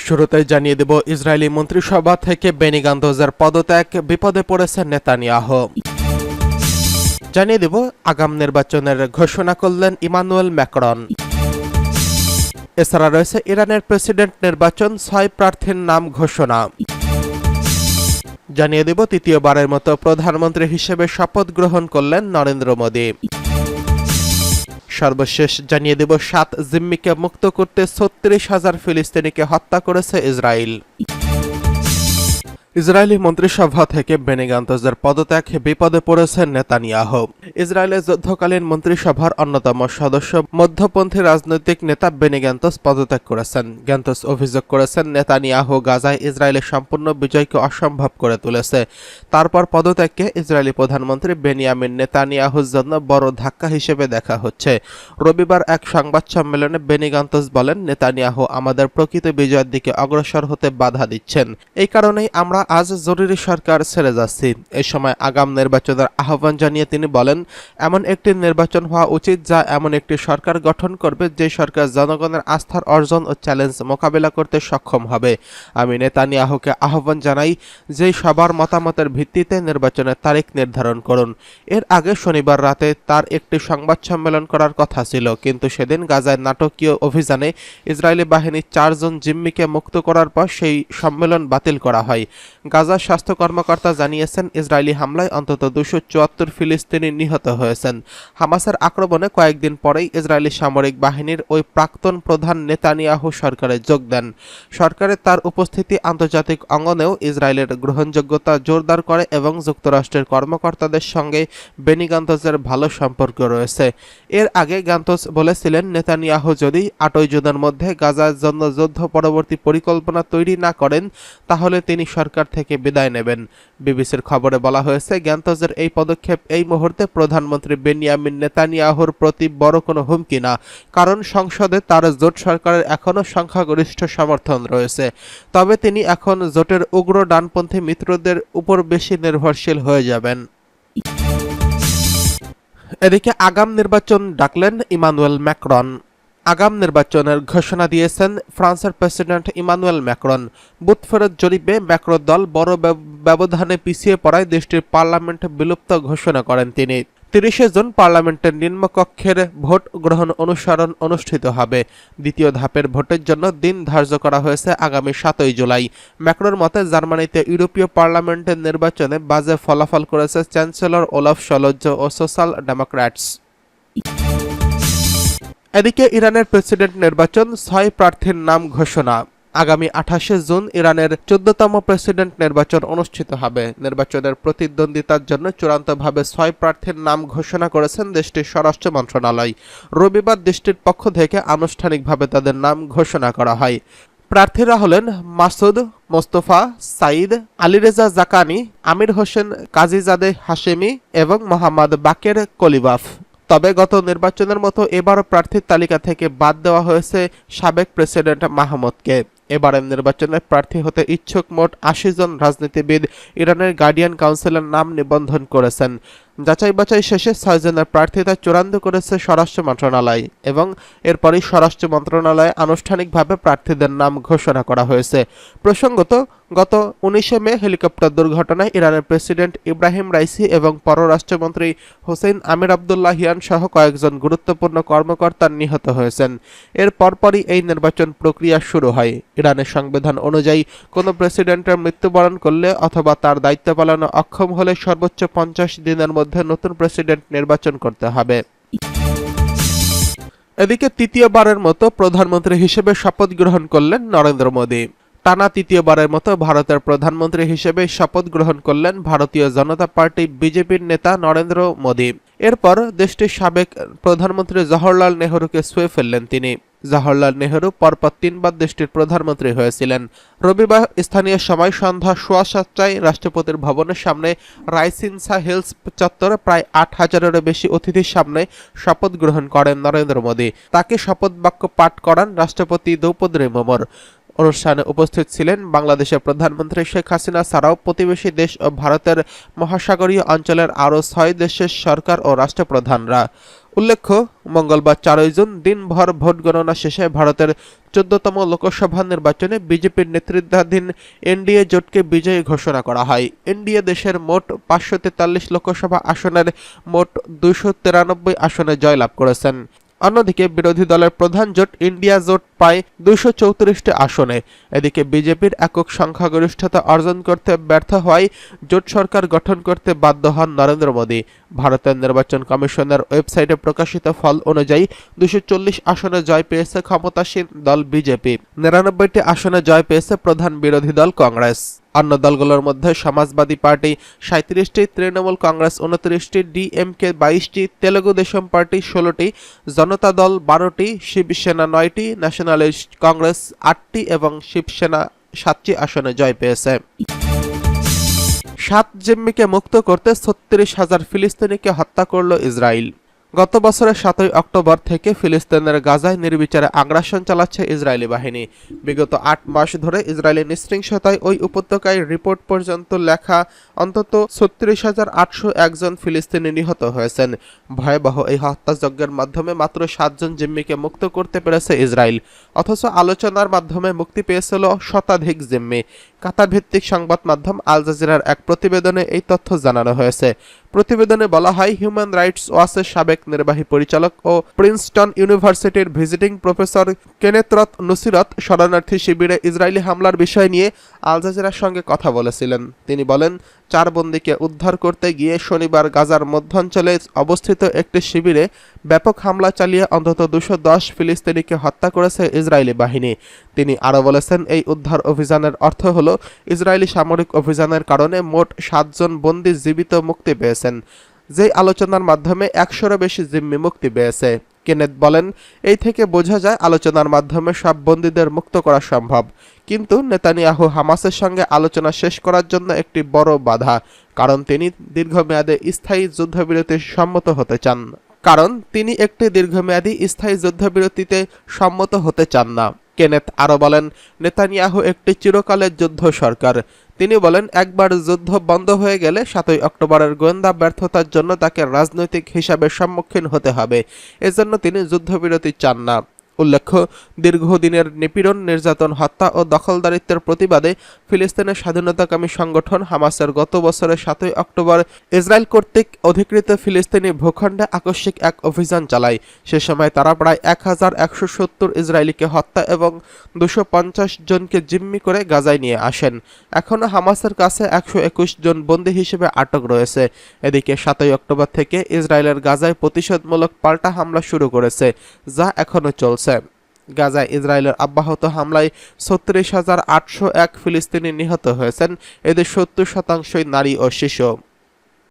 শুরুতেই জানিয়ে দেব, ইসরায়েলি মন্ত্রিসভা থেকে বেনি গান্তজের পদত্যাগ, বিপদে পড়েছে নেতানিয়াহু। জানিয়ে দেব, আগাম নির্বাচনের ঘোষণা করলেন ইমানুয়েল ম্যাক্রন। এছাড়া রয়েছে ইরানের প্রেসিডেন্ট নির্বাচন, 6 প্রার্থীর নাম ঘোষণা। জানিয়ে দেব, তৃতীয়বারের মতো প্রধানমন্ত্রী হিসেবে শপথ গ্রহণ করলেন নরেন্দ্র মোদী। সর্বশেষ জানিয়ে দেব, 7 জিম্মিকে মুক্ত করতে 36,000 ফিলিস্তিনিকে হত্যা করেছে ইসরায়েল। ইসরায়েলি মন্ত্রিসভা থেকে বেনি গান্তজের পদত্যাগ, বিপদে পড়েছেন নেতানিয়াহু। ইসরায়েলের যুদ্ধকালীন মন্ত্রিসভার অন্যতম সদস্য মধ্যপন্থী রাজনৈতিক নেতা বেনি গান্তজ পদত্যাগ করেছেন। গান্তজ অভিযোগ করেছেন, নেতানিয়াহু গাজায় ইসরায়েলের সম্পূর্ণ বিজয়কে অসম্ভব করে তুলেছে। তারপর পদত্যাগকে ইসরায়েলি প্রধানমন্ত্রী বেনিয়ামিন নেতানিয়াহুর জন্য বড় ধাক্কা হিসেবে দেখা হচ্ছে। রবিবার এক সংবাদ সম্মেলনে বেনি গান্তজ বলেন, নেতানিয়াহু আমাদের প্রকৃত বিজয়ের দিকে অগ্রসর হতে বাধা দিচ্ছেন। এই কারণেই আমরা আজ জরুরি সরকার ছেড়ে যাচ্ছি। এই সময় আগাম নির্বাচনের আহ্বান জানিয়ে তিনি বলেন, এমন একটি নির্বাচন হওয়া উচিত যা এমন একটি সরকার গঠন করবে যে সরকার জনগণের আস্থার অর্জন ও চ্যালেঞ্জ মোকাবেলা করতে সক্ষম হবে। আমি নেতানিয়াহুকে আহ্বান জানাই যে সবার মতামতের ভিত্তিতে নির্বাচনের তারিখ নির্ধারণ করুন। এর আগে শনিবার রাতে তার একটি সংবাদ সম্মেলন করার কথা ছিল, কিন্তু সেদিন গাজায় নাটকীয় অভিযানে ইসরায়েলি বাহিনী 4 জন জিম্মিকে মুক্ত করার পর সেই সম্মেলন বাতিল করা হয়। গাজার স্বাস্থ্য কর্মকর্তা জানিয়েছেন, ইসরায়েলি হামলায় অন্তত 274 ফিলিস্তিনি নিহত হয়েছেন। হামাসের আক্রমণে কয়েকদিন পরেই ইসরায়েলি সামরিক বাহিনীর ওই প্রাক্তন প্রধান নেতানিয়াহু সরকারে যোগ দেন। সরকারে তার উপস্থিতি আন্তর্জাতিক অঙ্গনেও ইসরায়েলের গ্রহণযোগ্যতা জোরদার করে এবং যুক্তরাষ্ট্রের কর্মকর্তাদের সঙ্গে বেনি গান্তজের ভালো সম্পর্ক রয়েছে। এর আগে গান্তজ বলেছিলেন, নেতানিয়াহু যদি 8 জুনের মধ্যে গাজার জন্য যুদ্ধ পরবর্তী পরিকল্পনা তৈরি না করেন তাহলে তিনি সরকার থেকে বিদায় নেবেন। বিবিসির খবরে বলা হয়েছে, গান্তজের এই পদক্ষেপ এই মুহূর্তে প্রধানমন্ত্রী বেনিয়ামিন নেতানিয়াহুর প্রতি বড় কোনো হুমকি না, কারণ সংসদে তার জোট সরকারের এখনও সংখ্যাগরিষ্ঠ সমর্থন রয়েছে। তবে তিনি এখন জোটের উগ্র ডানপন্থী মিত্রদের উপর বেশি নির্ভরশীল হয়ে যাবেন। এদিকে আগাম নির্বাচন ডাকলেন ইমানুয়েল ম্যাক্রন। আগাম নির্বাচনের ঘোষণা দিয়েছেন ফ্রান্সের প্রেসিডেন্ট ইমানুয়েল ম্যাক্রন। বুথফেরত জরিপে ম্যাক্রন দল বড় ব্যবধানে পিছিয়ে পড়ায় দেশটির পার্লামেন্ট বিলুপ্ত ঘোষণা করেন তিনি। 30 জুন পার্লামেন্টের নিম্নকক্ষের ভোট গ্রহণ অনুষ্ঠিত হবে। দ্বিতীয় ধাপের ভোটের জন্য দিন ধার্য করা হয়েছে আগামী 7 জুলাই। ম্যাক্রোর মতে, জার্মানিতে ইউরোপীয় পার্লামেন্টের নির্বাচনে বাজে ফলাফল করেছে চ্যান্সেলর ওলাফ শলজ ও সোশ্যাল ডেমোক্র্যাটস। এদিকে ইরানের প্রেসিডেন্ট নির্বাচন, 6 প্রার্থীর নাম ঘোষণা। আগামী 28 জুন ইরানের 14তম প্রেসিডেন্ট নির্বাচন অনুষ্ঠিত হবে। নির্বাচনের প্রতিদ্বন্দ্বিতার জন্য চূড়ান্তভাবে 6 প্রার্থীর নাম ঘোষণা করেছেন দেশটির স্বরাষ্ট্র মন্ত্রণালয়। রবিবার দেশটির পক্ষ থেকে আনুষ্ঠানিকভাবে তাদের নাম ঘোষণা করা হয়। প্রার্থীরা হলেন মাসুদ মোস্তফা, সাইদ, আলীরেজা জাকানি, আমির হোসেন কাজীজাদে হাশেমি এবং মোহাম্মদ বাকের কলিবাফ। তবে গত নির্বাচনের মতো এবারও প্রার্থীর তালিকা থেকে বাদ দেওয়া হয়েছে সাবেক প্রেসিডেন্ট মাহমুদকে। এবারের নির্বাচনে প্রার্থী হতে ইচ্ছুক মোট 80 জন রাজনীতিবিদ ইরানের গার্ডিয়ান কাউন্সিলের নাম নিবন্ধন করেছেন। যাচাই বাছাই শেষে 6 জনের প্রার্থিতা চূড়ান্ত করেছে স্বরাষ্ট্র মন্ত্রণালয় এবং এরপরই স্বরাষ্ট্র মন্ত্রণালয়ে আনুষ্ঠানিকভাবে প্রার্থীদের নাম ঘোষণা করা হয়েছে। প্রসঙ্গত, গত 19 মে হেলিকপ্টার দুর্ঘটনায় ইরানের প্রেসিডেন্ট ইব্রাহিম রাইসি এবং পররাষ্ট্রমন্ত্রী হোসেইন আমির আবদুল্লাহিয়ান সহ কয়েকজন গুরুত্বপূর্ণ কর্মকর্তা নিহত হয়েছেন। এর পরপরই এই নির্বাচন প্রক্রিয়া শুরু হয়। ইরানের সংবিধান অনুযায়ী কোনো প্রেসিডেন্টের মৃত্যুবরণ করলে অথবা তার দায়িত্ব পালনে অক্ষম হলে সর্বোচ্চ 50 দিনের মধ্যে নতুন প্রেসিডেন্ট নির্বাচন করতে হবে। এদিকে তৃতীয়বারের মতো প্রধানমন্ত্রী হিসেবে শপথ গ্রহণ করলেন নরেন্দ্র মোদী। টানা তৃতীয়বারের মতো ভারতের প্রধানমন্ত্রী হিসেবে শপথ গ্রহণ করলেন ভারতীয় জনতা পার্টি বিজেপির নেতা নরেন্দ্র মোদী। এরপর দেশটির সাবেক প্রধানমন্ত্রী জওহরলাল নেহরুকে ছুঁয়ে ফেললেন তিনি। জওহরলাল নেহরু পরপর 3 বার দেশটির প্রধানমন্ত্রী হয়েছিলেন। রবিবার স্থানীয় সময় সন্ধ্যা 7:15টায় রাষ্ট্রপতির ভবনের সামনে রাইসিনসা হিলস চত্বরে প্রায় 8,000-এরও বেশি অতিথির সামনে শপথ গ্রহণ করেন নরেন্দ্র মোদী। তাকে শপথ বাক্য পাঠ করান রাষ্ট্রপতি দ্রৌপদী মুর্মু। অনুষ্ঠানে উপস্থিত ছিলেন বাংলাদেশের প্রধানমন্ত্রী শেখ হাসিনা ছাড়াও প্রতিবেশী দেশ ও ভারতের মহাসাগরীয় অঞ্চলের আরও 6 দেশের সরকার ও রাষ্ট্রপ্রধানরা। উল্লেখ্য, মঙ্গলবার 4 জুন দিনভর ভোট গণনা শেষে ভারতের 14তম লোকসভা নির্বাচনে বিজেপির নেতৃত্বাধীন এনডিএ জোটকে বিজয়ী ঘোষণা করা হয়। এনডিএ দেশের মোট 543 লোকসভা আসনের মোট 293 আসনে জয়লাভ করেছেন। অন্যদিকে বিরোধী দলের প্রধান জোট ইন্ডিয়া জোট পায় 234টি আসনে। এদিকে বিজেপির একক সংখ্যাগরিষ্ঠতা অর্জন করতে ব্যর্থ হওয়ায় জোট সরকার গঠন করতে বাধ্য হন নরেন্দ্র মোদী। ভারতের নির্বাচন কমিশনের ওয়েবসাইটে প্রকাশিত ফল অনুযায়ী 240 আসনে জয় পেয়েছে ক্ষমতাসীন দল বিজেপি। 99টি আসনে জয় পেয়েছে প্রধান বিরোধী দল কংগ্রেস। অন্য দলগুলোর মধ্যে সমাজবাদী পার্টি 37টি, তৃণমূল কংগ্রেস 29টি, ডিএমকে 22টি, তেলুগু দেশম পার্টি 16টি, জনতা দল 12টি, শিবসেনা 9টি, ন্যাশনালিস্ট কংগ্রেস 8টি এবং শিবসেনা 7টি আসনে জয় পেয়েছে। 7 জিম্মিকে মুক্ত করতে 36,000 ফিলিস্তিনিকে হত্যা করল ইসরায়েল। গত বছরের 7 অক্টোবর থেকে ফিলিস্তিনের গাজায় নির্বিচারে আগ্রাসন চালাচ্ছে ইসরায়েলি বাহিনী। বিগত 8 মাস ধরে ইসরায়েলি নৃশংসতায় ওই উপত্যকায় রিপোর্ট পর্যন্ত লেখা অন্তত 36,801 জন ফিলিস্তিনি নিহত হয়েছেন। ভয়াবহ এই হত্যাযজ্ঞের মাধ্যমে মাত্র 7 জন জিম্মিকে মুক্ত করতে পেরেছে ইসরায়েল, অথচ আলোচনার মাধ্যমে মুক্তি পেয়েছিল শতাধিক জিম্মি। কাতার ভিত্তিক সংবাদ মাধ্যম আল জাজিরার এক প্রতিবেদনে এই তথ্য জানানো হয়েছে। প্রতিবেদনে বলা হয়, হিউম্যান রাইটস ওয়াচের সাবেক নির্বাহী পরিচালক ও প্রিন্সটন ইউনিভার্সিটির ভিজিটিং প্রফেসর কেনেথ নুসিরত শরণার্থী শিবিরে ইসরায়েলি হামলার বিষয় নিয়ে আল জাজিরার সঙ্গে কথা বলেছিলেন। তিনি বলেন, 4 বন্দীকে উদ্ধার করতে গিয়ে শনিবার গাজার মধ্যাঞ্চলে অবস্থিত একটি শিবিরে ব্যাপক হামলা চালিয়ে অন্তত 210 ফিলিস্তিনিকে হত্যা করেছে ইসরায়েলি বাহিনী। তিনি আরও বলেছেন, এই উদ্ধার অভিযানের অর্থ হল ইসরায়েলি সামরিক অভিযানের কারণে মোট 7 জন বন্দী জীবিত মুক্তি পেয়েছেন, যেই আলোচনার মাধ্যমে 100-এরও বেশি জিম্মি মুক্তি পেয়েছে। কেনেথ বলেন, এই থেকে বোঝা যায় আলোচনার মাধ্যমে সব বন্দীদের মুক্ত করা সম্ভব, কিন্তু নেতানিয়াহু হামাসের সঙ্গে আলোচনা শেষ করার জন্য একটি বড় বাধা, কারণ তিনি দীর্ঘমেয়াদে স্থায়ী যুদ্ধবিরতিতে সম্মত হতে চান না। কেনেথ আরও বলেন, নেতানিয়াহু একটি চিরকালের যুদ্ধ সরকার। তিনি বলেন, একবার যুদ্ধ বন্ধ হয়ে গেলে 7 অক্টোবরের গোয়েন্দা ব্যর্থতার জন্য তাকে রাজনৈতিক হিসাবে সম্মুখীন হতে হবে। এজন্য তিনি যুদ্ধবিরতি চান না। উল্লেখ্য, দীর্ঘদিনের নিপীড়ন, নির্যাতন, হত্যা ও দখলদারিত্বের প্রতিবাদে ফিলিস্তিনের স্বাধীনতাকামী সংগঠন হামাসের গত বছরের 7 অক্টোবর ইসরায়েল কর্তৃক অধিকৃত ফিলিস্তিনি ভূখণ্ডে আকস্মিক এক অভিযান চালায়। সে সময় তারা প্রায় 1170 ইসরায়েলিকে হত্যা এবং 250 জনকে জিম্মি করে গাজায় নিয়ে আসেন। এখনও হামাসের কাছে 121 জন বন্দী হিসেবে আটক রয়েছে। এদিকে 7 অক্টোবর থেকে ইসরায়েলের গাজায় প্রতিশোধমূলক পাল্টা হামলা শুরু করেছে, যা এখনও চলছে। গাজায় ইসরায়েলের অব্যাহত হামলায় 36,801 ফিলিস্তিনি নিহত হয়েছেন। এদের 70% নারী ও শিশু।